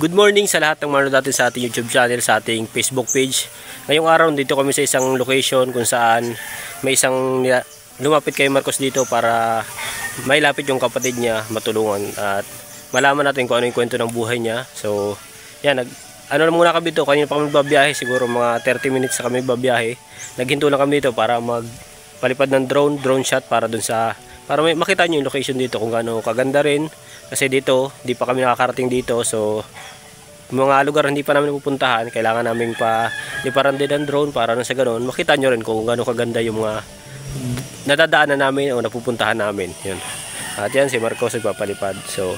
Good morning sa lahat ng manood natin sa ating YouTube channel, sa ating Facebook page. Ngayong araw dito kami sa isang location kung saan may isang lumapit kay Marcos dito para mailapit yung kapatid niya, matulungan at malaman natin kung ano yung kwento ng buhay niya. So yan, ano na muna kami dito, kanina pa kami babiyahe, siguro mga 30 minutes na kami babiyahe. Naghinto lang kami dito para magpalipad ng drone shot para may makita nyo yung location dito kung gaano kaganda rin. Kasi dito, di pa kami nakakarating dito. So, mga lugar hindi pa namin pupuntahan, kailangan namin liparan din ng drone para na sa ganoon makita nyo rin kung gaano kaganda yung mga nadadaanan namin o napupuntahan namin. Yun. At yan, si Marcos nagpapalipad. So,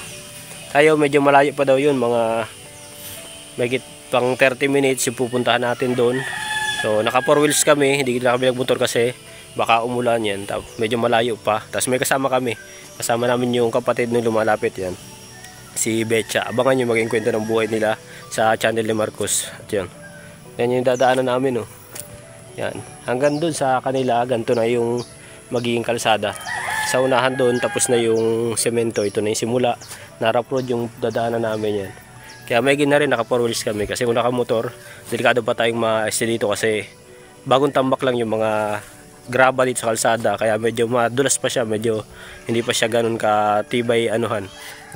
tayo medyo malayo pa daw yun. May pang 30 minutes yung pupuntahan natin doon. So, naka 4 wheels kami. Hindi na kami nagmotor kasi baka umulan yan. Medyo malayo pa. Tapos may kasama kami. Kasama namin yung kapatid nung lumalapit yan, si Betcha. Abangan yung maging kwento ng buhay nila sa channel ni Marcos. At yun, yan yung dadaanan namin, oh. Yan, hanggang dun sa kanila, ganito na yung magiging kalsada. Sa unahan dun, tapos na yung semento. Ito na yung simula, na-rough road yung dadaanan namin yan. Kaya may na rin, naka 4 wheels kami. Kasi kung nakamotor, delikado pa tayong ma-este dito kasi bagong tambak lang yung mga graba dito sa kalsada, kaya medyo madulas pa siya, medyo hindi pa siya ganun katibay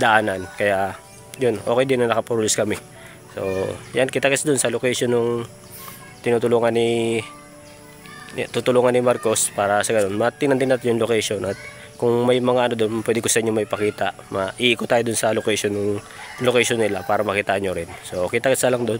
daanan. Kaya yun, okay din na naka 4 wheels kami. So yan, kita-kits dun sa location nung tutulungan ni Marcos para sa ganun matingnan din natin yung location, at kung may mga doon pwede ko sa inyo may pakita, iikot tayo dun sa location nila para makita nyo rin. So kita-kits lang dun.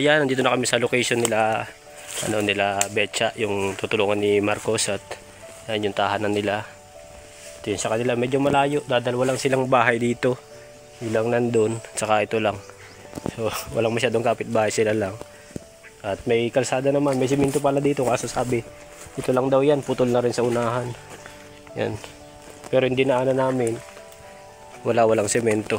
Yan, nandito na kami sa location nila Betcha, yung tutulungan ni Marcos, at yan yung tahanan nila. Ito yun sa kanila, medyo malayo, dadalawa lang silang bahay dito, ilang nandun, saka ito lang. So walang masyadong kapitbahay, sila lang. At may kalsada naman, may simento pala dito, kaso sabi ito lang daw yan, putol na rin sa unahan. Yan, pero hindi na namin, walang semento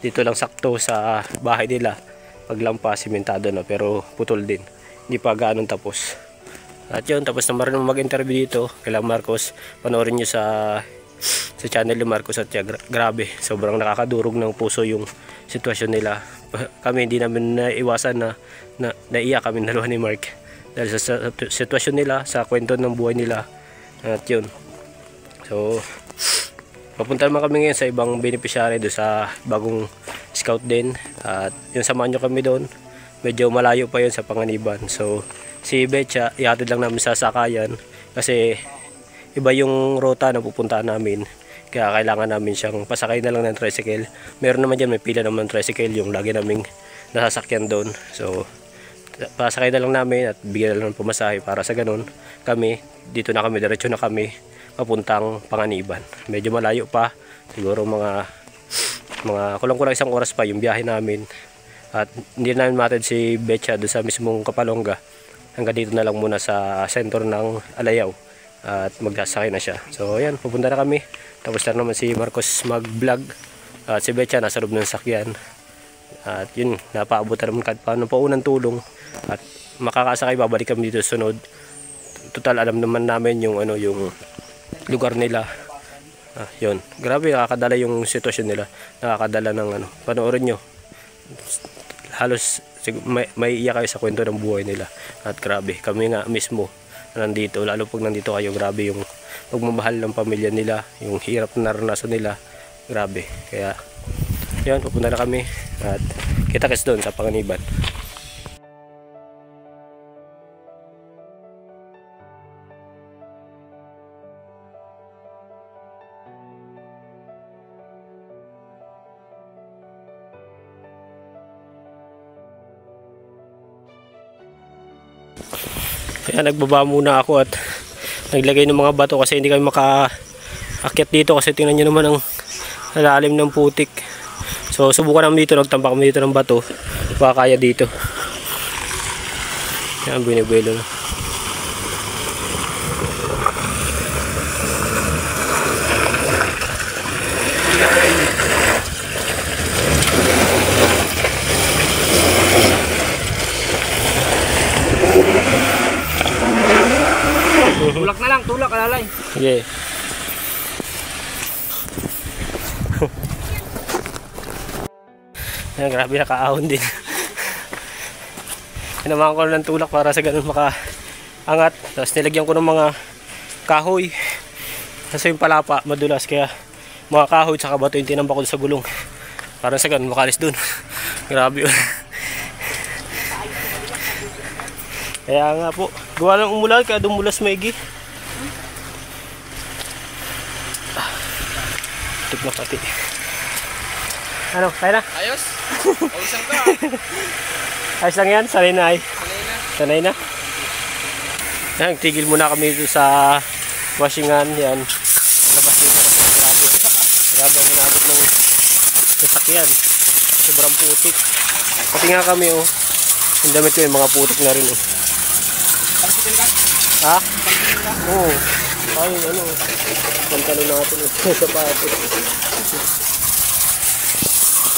dito, lang sakto sa bahay nila. Paglampas, simentado na, pero putol din, hindi pa gaanong tapos. At yun, tapos na marunong mag-interview dito kay Marcos. Panoorin nyo sa channel ni Marcos. At ya, grabe, sobrang nakakadurog ng puso yung sitwasyon nila. Kami hindi namin naiwasan na naiyak kami dalawa ni Mark dahil sa sitwasyon nila, sa kwento ng buhay nila. At yun, so papunta naman kami ngayon sa ibang beneficiary doon sa bagong scout din, at yung samahan nyo kami doon, medyo malayo pa yun sa Panganiban. So si Betcha ihatid lang namin sa sakayan kasi iba yung ruta na pupuntahan namin, kaya kailangan namin siyang pasakay na lang ng tricycle. Meron naman dyan, may pila naman ng tricycle yung lagi naming nasasakyan doon. So pasakay na lang namin at bigyan na lang ng pumasahe para sa ganun kami dito na kami, diretso na kami papuntang Panganiban. Medyo malayo pa, siguro mga kulang-kulang 1 oras pa yung biyahe namin. At hindi namin matid si Betcha doon sa mismong Kapalonga. Hanggang dito na lang muna sa center ng Alayaw at magsasakay na siya. So ayan, pupunta na kami. Tapos na naman si Marcos mag-vlog at si Betcha nasa loob ng sakyan. At yun, napaabot na naman kahit paano pa unang tulong. At makakasakay, babalik kami dito sunod. Total alam naman namin yung lugar nila. Yun, grabe, nakakadala yung sitwasyon nila, nakakadala ng panoorin nyo, halos may iyak kayo sa kwento ng buhay nila. At grabe, kami nga mismo nandito, lalo pag nandito kayo, grabe yung pagmamahal ng pamilya nila, yung hirap na naranasan nila, grabe. Kaya yun, pupunta na kami at kita-kits doon sa Panganiban. Kaya nagbaba muna ako at naglagay ng mga bato kasi hindi kami makaakyat dito, kasi tingnan nyo naman ang lalim ng putik. So subukan namin dito, nagtampak kami dito ng bato, baka kaya dito. Yan, binibuelo na. Tulak na lang, tulak, alalay. Sige. Yan, grabe nakaahon din. Pinamahan ko ng tulak para sa ganun makaangat. Tapos nilagyan ko ng mga kahoy. Kasi yung palapa madulas, kaya mga kahoy tsaka bato yung tinambak ko sa gulong. Para sa ganun makalis dun. Grabe yun. Kaya nga po, gawa ng umulan kaya dumulas maigi. Tuk na pati. Ano, kaya na? Ayos? Pausang ka. Ayos lang yan, sanay na ay. Sanay na. Sanay na. Yan, tigil muna kami dito sa washingan. Yan. Labas dito kasi grabe. Grabe ang ginabot ng sasakyan. Sobrang putik. Pati nga kami oh. Yung damit ko yung mga putik na rin oh. Pagsitin ka? Ha? Pagsitin ka? Oo. Ay, ano. Pantalo natin oh. Sapatos.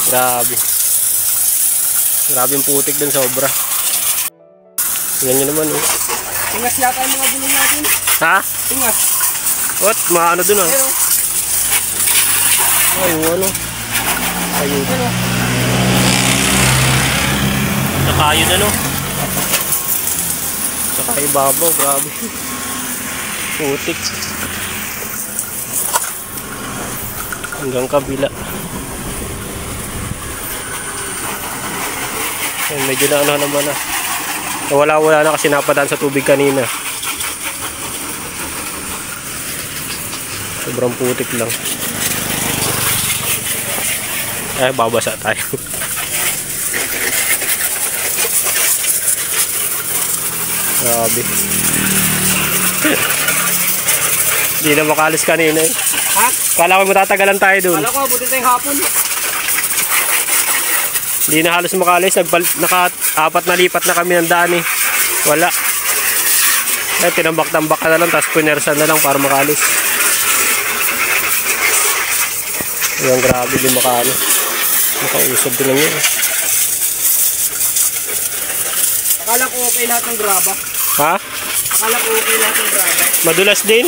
Grabe. Grabe yung putik dun, sobra. Tingnan nyo naman oh. Tingas yata yung mga gulong natin. Ha? Tingas. What? Mga ano dun ah? Pero, Ay, yung ano. Ayun. pero, Nakayod ano. Saka ibabaw, grabe. Putik. Hanggang kabila. Ayan, medyo na ano naman na. Wala na kasi napadaan sa tubig kanina. Sobrang putik lang. Ay, babasa tayo. Grabe. Hindi na makalis kanina eh. ha? Kala ko matatagalan tayo dun. Kala ko, buti tayong hapon. Hindi na halos makalis. Naka-apat na lipat na kami ng daan eh. Wala. Ay, tinambak-tambak ka na lang. Tapos punersan na lang para makalis. Ayan, grabe din makausap din lang yun. Akala ko okay lahat ng graba. Ha? Akala ko okay lahat ng graba. Madulas din?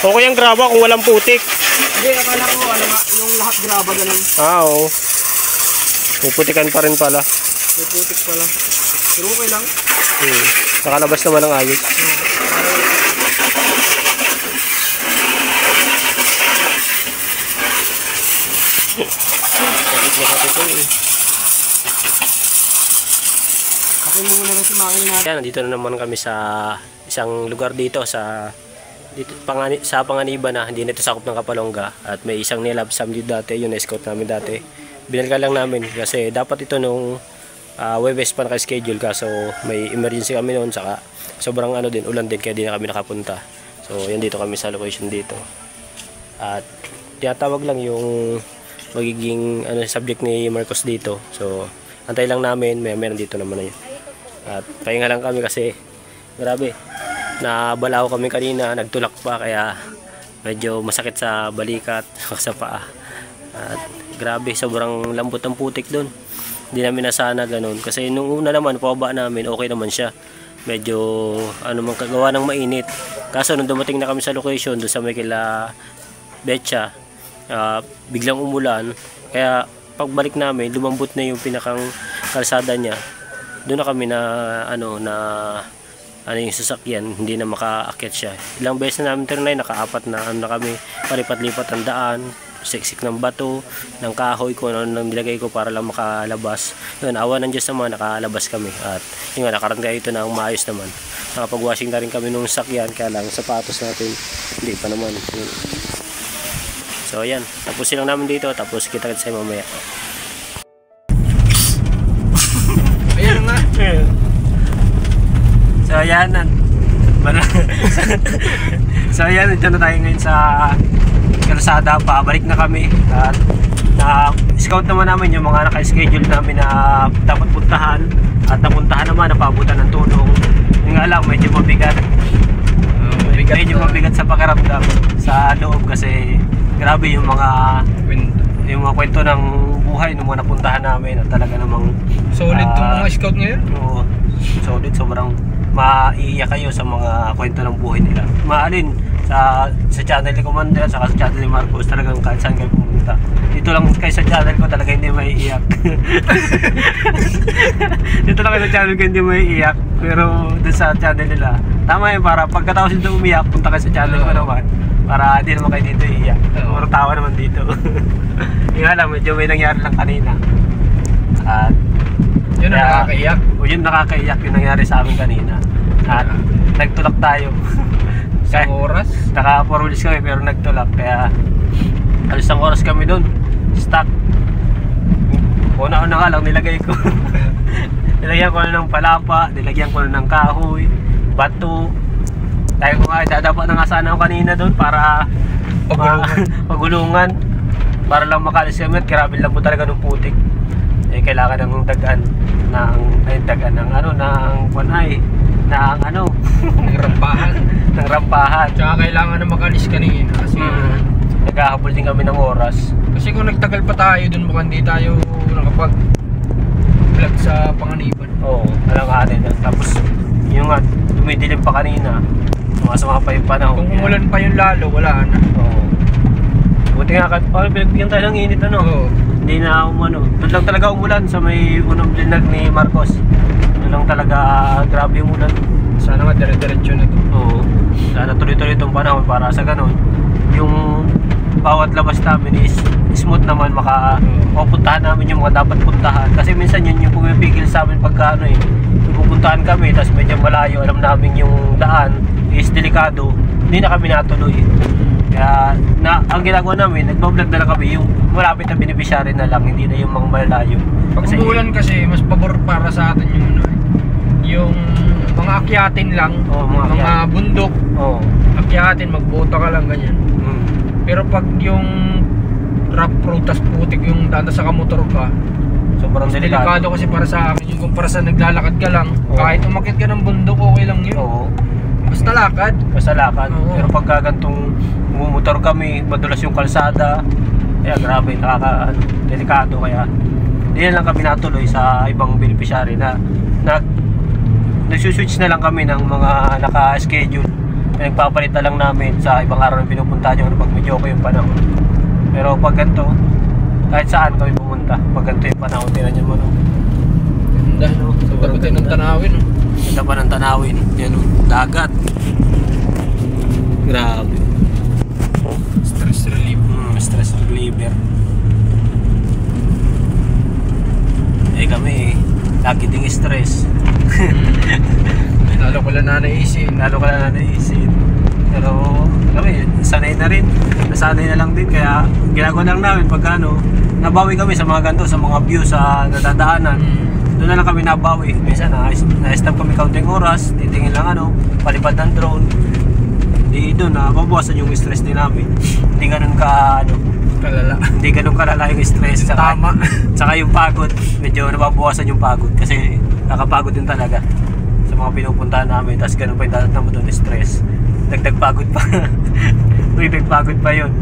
Okay ang graba kung walang putik. Hindi, akala ko ano nga, yung lahat graba ganun. Ah, oo. Puputikan pa rin pala. May putik pala. Pero okay lang. Nakalabas naman ang ayos. Kapit na kapit ko eh. Kapit mo muna rin si makina natin. Yan, nandito na naman kami sa isang lugar dito sa Panganiban na hindi nito sakop ng Kapalongga, at may isang nilabsam dito dati, yung escort namin dati. Binalga lang namin kasi dapat ito nung Webes pa naka-schedule, kaso may emergency kami noon, saka sobrang ano din, ulan din, kaya di na kami nakapunta. So yan, dito kami sa location dito. At tinatawag lang yung magiging subject ni Marcos dito. So antay lang namin, meron dito naman na yun. At pahinga lang kami kasi grabe, nabalaw kami kanina, nagtulak pa, kaya medyo masakit sa balikat sa paa. At grabe, sobrang lambot ng putik doon. Hindi namin nasana ganun kasi nung una naman pababa namin, okay naman siya. Medyo man kagawa ng mainit. Kaso nung dumating na kami sa location doon sa may kila Betcha, biglang umulan, kaya pagbalik namin lumambot na yung pinakang kalsada niya. Doon na kami na yung sasakyan, hindi na makaakyat siya. Ilang beses na namin tinry, nakaapat na kami, palipat-lipat ang daan, siksik ng bato, ng kahoy ko, nang nilagay ko para lang makalabas. Yun, awa ng Diyos naman, nakalabas kami. At yun nga, nakarangga ito na maayos naman. Nakapag-washing na rin kami nung sakyan, kaya lang sapatos natin, hindi pa naman. Yun. So ayan, tapusin lang namin dito, tapos kita-kita sa mamaya. Ayan nga. So ayan, so ayan, dito na tayo ngayon sa kalsada, pabalik na kami. At na-scout naman namin yung mga naka-schedule namin na dapat puntahan. At napuntahan naman, napabutan ng tulong. nga lang, medyo mabigat. Medyo mabigat sa pakiramdam sa loob kasi grabe yung mga kwento ng buhay ng mga napuntahan namin at talaga namang solid tong mga scout ngayon. Oo, solid, sobrang maiiyak kayo sa mga kwento ng buhay nila. Maalin sa channel ni Commander saka sa channel ni Marcos, talagang kahit saan kayo pumunta. Dito lang kayo sa channel ko talaga hindi maiiyak. Dito lang kayo sa channel ko hindi maiiyak. Pero dun sa channel nila, tama yun, para pagkatapos nito umiyak, punta kayo sa channel ko naman. Para hindi naman kayo dito iiyak. Puro tawa naman dito. Yung alam, medyo may nangyari lang kanina. At yun ang nakakaiyak. O yun nakakaiyak yung nangyari sa amin kanina. At nagtulak tayo. Isang oras? Naka-4 kami pero nagtulak. Kaya alas isang oras kami doon. Stuck. Una-una nga lang nilagay ko. Nilagyan ko na ng palapa, nilagyan ko na ng kahoy, bato. Dahil ko nga, dadapa na nga sana ako kanina doon para pagulungan. Para lang makalis kami at grabe lang po talaga ng putik. Eh, kailangan ng dagaan ng rampahan. Ng rampahan. Tsaka kailangan na makalis kanina kasi naghahabol din kami ng oras. Kasi kung nagtagal pa tayo dun, mukhang hindi tayo nakapag-vlog sa Panganiban. Oo, alanganin na. Tapos yung nga, dumidilim pa kanina. Sumasama pa yung panahon. Kung umulan pa yung lalo, wala na. Oo. Buti nga, pinagbigyan tayo ng init Oo. Hindi na umano. Doon lang talaga umulan sa may unang blinag ni Marcos. Doon lang talaga grabe yung ulan. Sana nga dire-diretso na to. Oo. Sana tuloy-tuloy itong panahon para sa ganun. Yung bawat labas namin is smooth naman, mapupuntahan namin yung mga dapat puntahan. Kasi minsan yun yung pumipigil sa amin pagka pupuntahan kami, tapos medyo malayo, alam namin yung daan is delikado, hindi na kami natuloy. Kaya ang ginagawa namin, nagbablog na lang kami yung malapit na beneficiary na lang, hindi na yung mga malayo. Pag umulan kasi, mas pabor para sa atin yung mga akyatin lang, mga bundok, akyatin, magbuta ka lang, ganyan. Pero pag yung rough road, tas putik yung daan sa kamotor ka, sobrang delikado kasi para sa akin, yung kumpara sa naglalakad ka lang, kahit umakyat ka ng bundok, okay lang yun. Basta lakad. Pero pag gantong mumotor kami, madulas yung kalsada, kaya grabe, delikado. Kaya hindi lang kami natuloy sa ibang beneficiary na nagsuswitch na lang kami ng mga naka-schedule. Nagpapalit na lang namin sa ibang araw na pinupunta nyo pag medyo okay yung panahon. Pero pag ganito, kahit saan kami pumunta, pag ganito yung panahon, tinan nyo mo, ganda, no? Sobrang ganda ng tanawin, no? Ganda pa ng tanawin. Yan, dagat. Grabe. Stress relief. Stress reliever. Eh kami, lagi ding stress. Lalo ko lang na naisip. Pero kami, sanay na rin. Nasanay na lang din. Kaya ginagawa lang namin pag nabawi kami sa mga ganito, sa mga view sa nadadaanan. Doon na lang kami nabawi. Minsan na-stop kami kaunting oras, titingin lang palipad ng drone. Di doon mabawasan yung stress din namin. Hindi ganun kalala. Hindi ganun kalala yung stress. Tama. Tsaka yung pagod, medyo nababawasan yung pagod kasi nakapagod din talaga sa mga pinupuntahan namin. Tapos ganun pa yung dadat naman doon, stress. Dagdag pagod pa. Dagdag pagod pa yun.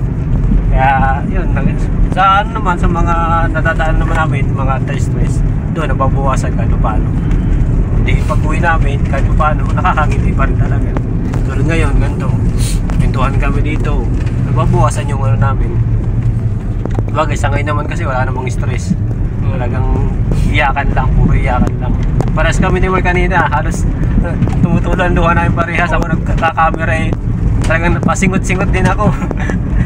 Kaya yun, sa naman, sa mga nadadaan naman namin, mga anti-stress, doon nababawasan kahit paano. Hindi, pag uwi namin kahit paano, nakakangiti pa rin talaga. Tulad ngayon, ganito, pintuhan kami dito, nababawasan yung namin. Bagay, sa ngayon naman kasi wala namang stress. Talagang iyakan lang, puro iyakan lang. Paras kami ni Mark kanina, halos tumutulan luha namin parehas. Ako nagkakamera talagang pasingot-singot din ako.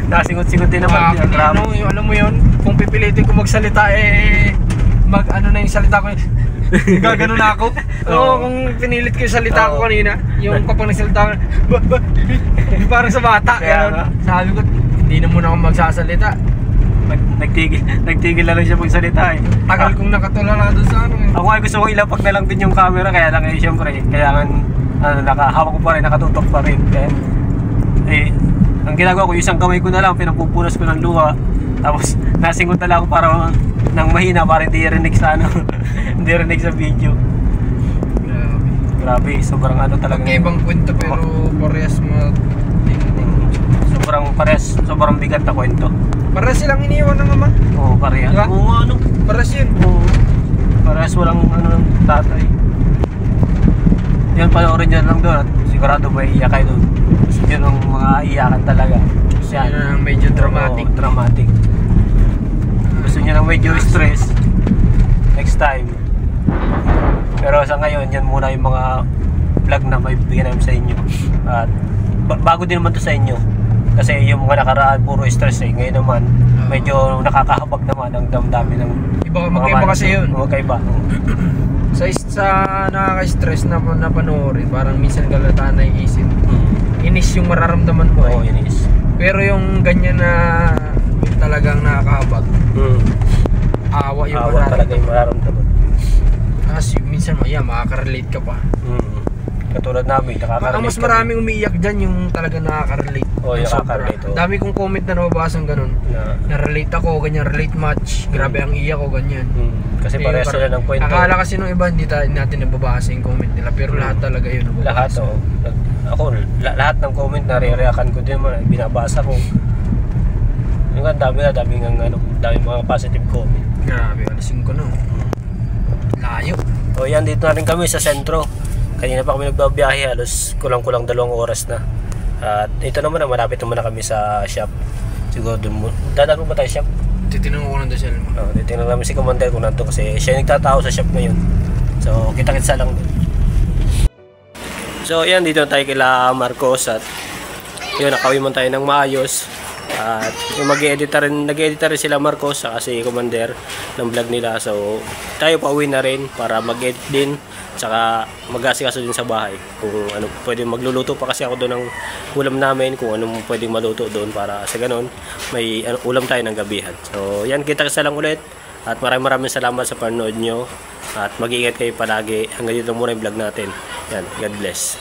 Nasingot-singot din naman. Alam mo yun, kung pipilitin ko magsalita na yung salita ko gagano na ako. Kung pinilit ko yung salita ko kanina, yung kapag nagsalita ko parang sa bata. Sabi ko, hindi na muna ako magsasalita. Nagtigil na lang siya magsalita Tagal kong nakatulala doon sa Ako ay gusto kong ilapag na lang din yung camera, kaya lang syempre kailangan nakahawak ko pa rin, nakatutok pa rin. Kaya ang ginagawa ko, isang kamay ko na lang, pinapupunas ko ng luha, tapos nasingot na lang ako para nang mahina para hindi rinig sa hindi rinig sa video. Grabe, sobrang ano talaga. Magkaibang kwento pero parehas Sobrang bigat na kwento. Parehas silang iniwan ng ama. Oo, parehas. Diba? Oo, ano? Parehas yun. Oo. Parehas walang ano ng tatay. Yan, panoorin nyo lang doon at sigurado may iyak kayo doon. Gusto nyo ng mga iyakan talaga. Kasi Yan ang medyo dramatic. Oo, dramatic. Gusto nyo ng medyo stress, next time. Pero sa ngayon, yan muna yung mga vlog na may bigyan namin sa inyo. At bago din naman to sa inyo. Kasi yung mga nakaraan, puro stress eh. Ngayon naman, medyo nakakahabag naman ang damdamin ng Magkaiba kasi yun. Magkaiba. Sa nakaka-stress na panoorin, parang minsan galataan na yung isip. Inis yung mararamdaman mo. Oo, inis. Pero yung ganyan na yung talagang nakakahabag, awa yung talaga yung mararamdaman. Kasi minsan makaka-relate ka pa. Katulad namin, nakaka-relate. Mas maraming umiiyak dyan yung talagang nakaka-relate. Oo, yung nakaka-relate. Dami kong comment na nababasang ganun. Na-relate ako, ganyan, relate match. Grabe ang iyak ko, ganyan. Kasi parehas sila ng kwento. Akala kasi nung iba, hindi natin nababasa yung comment nila. Pero lahat talaga yun nababasa. Lahat, oo. Ako, lahat ng comment na re-reaction ko din naman, binabasa ko. Yung dami mga positive comment. Grabe, alisin ko no. Layo. O yan, dito na rin kami sa sentro. Kanina pa kami nagbabiyahe, halos kulang-kulang 2 oras na. At ito naman na malapit naman na kami sa shop. Siguro doon mo. Dadaan mo ba tayo shop? Titinong ko ng dasal mo. Oo, titingnan namin si Commander kung nandun kasi siya yung nagtatao sa shop ngayon. So, kita-kitsa lang doon. So, yan, dito na tayo kila Marcos at yun, nakawin mo tayo ng maayos. At yung nag-edit rin sila Marcos saka si Commander ng vlog nila. So, tayo pauwi na rin para mag-edit din. Saka mag-asikaso din sa bahay. Kung ano, pwede magluluto pa kasi ako doon ng ulam namin. Kung anong pwedeng maluto doon para sa ganun, may ulam tayo ng gabihan. So, yan, kita-kitsa lang ulit. At maraming salamat sa panonood nyo. At mag-iingat kayo palagi. Hanggang dito muna yung vlog natin. Yan, God bless.